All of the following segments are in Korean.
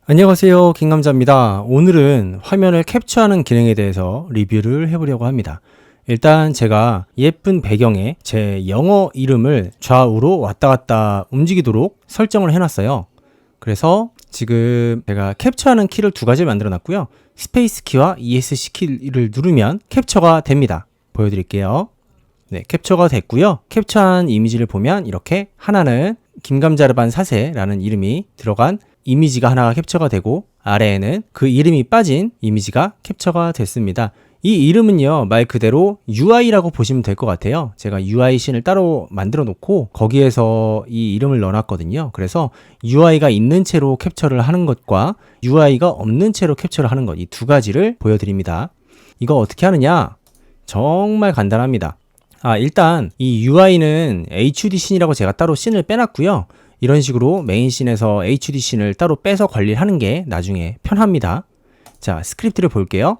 안녕하세요, 김감자입니다. 오늘은 화면을 캡처하는 기능에 대해서 리뷰를 해보려고 합니다. 일단 제가 예쁜 배경에 제 영어 이름을 좌우로 왔다 갔다 움직이도록 설정을 해놨어요. 그래서 지금 제가 캡처하는 키를 두 가지 만들어 놨고요. 스페이스 키와 ESC 키를 누르면 캡처가 됩니다. 보여드릴게요. 네, 캡처가 됐고요. 캡처한 이미지를 보면 이렇게 하나는 김감자르반 4세라는 이름이 들어간 이미지가 하나가 캡처가 되고, 아래에는 그 이름이 빠진 이미지가 캡처가 됐습니다. 이 이름은요, 말 그대로 UI라고 보시면 될 것 같아요. 제가 UI 씬을 따로 만들어 놓고 거기에서 이 이름을 넣어 놨거든요. 그래서 UI가 있는 채로 캡처를 하는 것과 UI가 없는 채로 캡처를 하는 것, 이 두 가지를 보여드립니다. 이거 어떻게 하느냐? 정말 간단합니다. 일단 이 UI는 HUD 씬이라고 제가 따로 씬을 빼놨고요. 이런 식으로 메인 씬에서 HUD 씬을 따로 빼서 관리를 하는 게 나중에 편합니다. 자, 스크립트를 볼게요.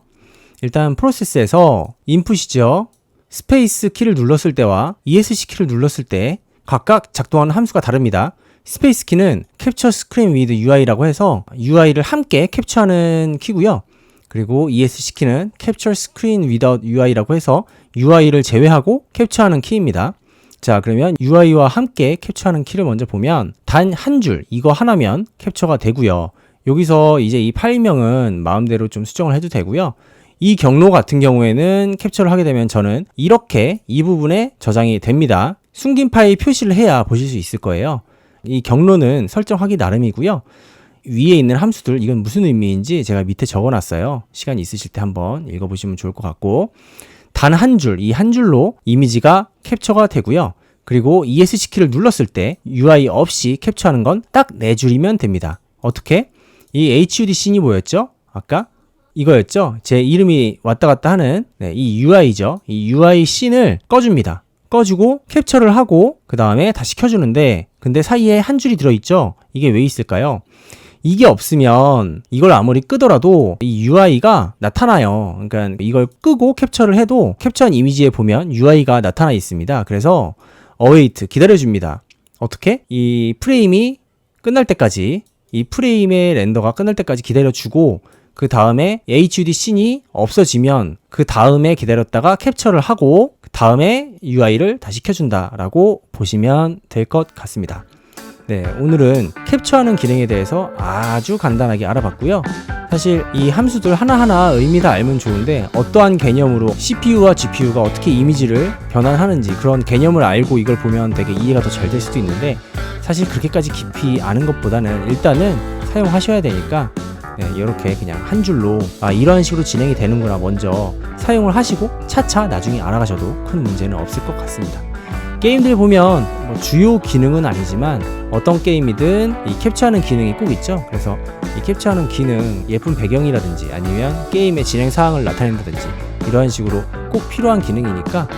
일단 프로세스에서 인풋이죠. 스페이스 키를 눌렀을 때와 ESC 키를 눌렀을 때 각각 작동하는 함수가 다릅니다. 스페이스 키는 캡처 스크린 위드 UI라고 해서 UI를 함께 캡처하는 키고요. 그리고 ESC 키는 캡처 스크린 without UI라고 해서 UI를 제외하고 캡처하는 키입니다. 자, 그러면 UI와 함께 캡처하는 키를 먼저 보면 단 한 줄, 이거 하나면 캡처가 되고요. 여기서 이제 이 파일명은 마음대로 좀 수정을 해도 되고요. 이 경로 같은 경우에는 캡처를 하게 되면 저는 이렇게 이 부분에 저장이 됩니다. 숨긴 파일 표시를 해야 보실 수 있을 거예요. 이 경로는 설정하기 나름이고요. 위에 있는 함수들, 이건 무슨 의미인지 제가 밑에 적어놨어요. 시간이 있으실 때 한번 읽어보시면 좋을 것 같고, 단 한 줄, 이 한 줄로 이미지가 캡처가 되고요. 그리고 ESC 키를 눌렀을 때 UI 없이 캡처하는 건 딱 4줄이면 됩니다. 어떻게? 이 HUD 씬이 뭐였죠? 아까 이거였죠? 제 이름이 왔다 갔다 하는 이 UI죠. 이 UI 씬을 꺼줍니다. 꺼주고 캡처를 하고 그 다음에 다시 켜주는데, 근데 사이에 한 줄이 들어있죠? 이게 왜 있을까요? 이게 없으면 이걸 아무리 끄더라도 이 UI가 나타나요. 그러니까 이걸 끄고 캡처를 해도 캡처한 이미지에 보면 UI가 나타나 있습니다. 그래서 await, 기다려줍니다. 어떻게? 이 프레임이 끝날 때까지, 이 프레임의 렌더가 끝날 때까지 기다려주고, 그 다음에 HUD 씬이 없어지면 그 다음에 기다렸다가 캡처를 하고 그 다음에 UI를 다시 켜준다 라고 보시면 될 것 같습니다. 네, 오늘은 캡처하는 기능에 대해서 아주 간단하게 알아봤고요. 사실 이 함수들 하나하나 의미 다 알면 좋은데, 어떠한 개념으로 CPU와 GPU가 어떻게 이미지를 변환하는지 그런 개념을 알고 이걸 보면 되게 이해가 더 잘 될 수도 있는데, 사실 그렇게까지 깊이 아는 것보다는 일단은 사용하셔야 되니까 이렇게 그냥 한 줄로 이런 식으로 진행이 되는구나 먼저 사용을 하시고 차차 나중에 알아가셔도 큰 문제는 없을 것 같습니다. 게임들 보면 주요 기능은 아니지만 어떤 게임이든 이 캡처하는 기능이 꼭 있죠. 그래서 이 캡처하는 기능, 예쁜 배경이라든지 아니면 게임의 진행 사항을 나타낸다든지 이런 식으로 꼭 필요한 기능이니까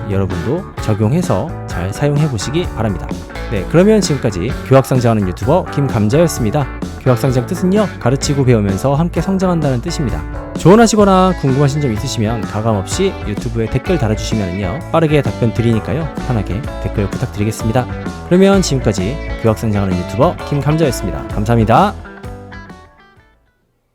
여러분도 적용해서 잘 사용해 보시기 바랍니다. 네, 그러면 지금까지 교학성장하는 유튜버 김감자였습니다. 교학성장 뜻은요, 가르치고 배우면서 함께 성장한다는 뜻입니다. 조언하시거나 궁금하신 점 있으시면 가감없이 유튜브에 댓글 달아주시면요, 빠르게 답변 드리니까요, 편하게 댓글 부탁드리겠습니다. 그러면 지금까지 교학성장하는 유튜버 김감자였습니다. 감사합니다.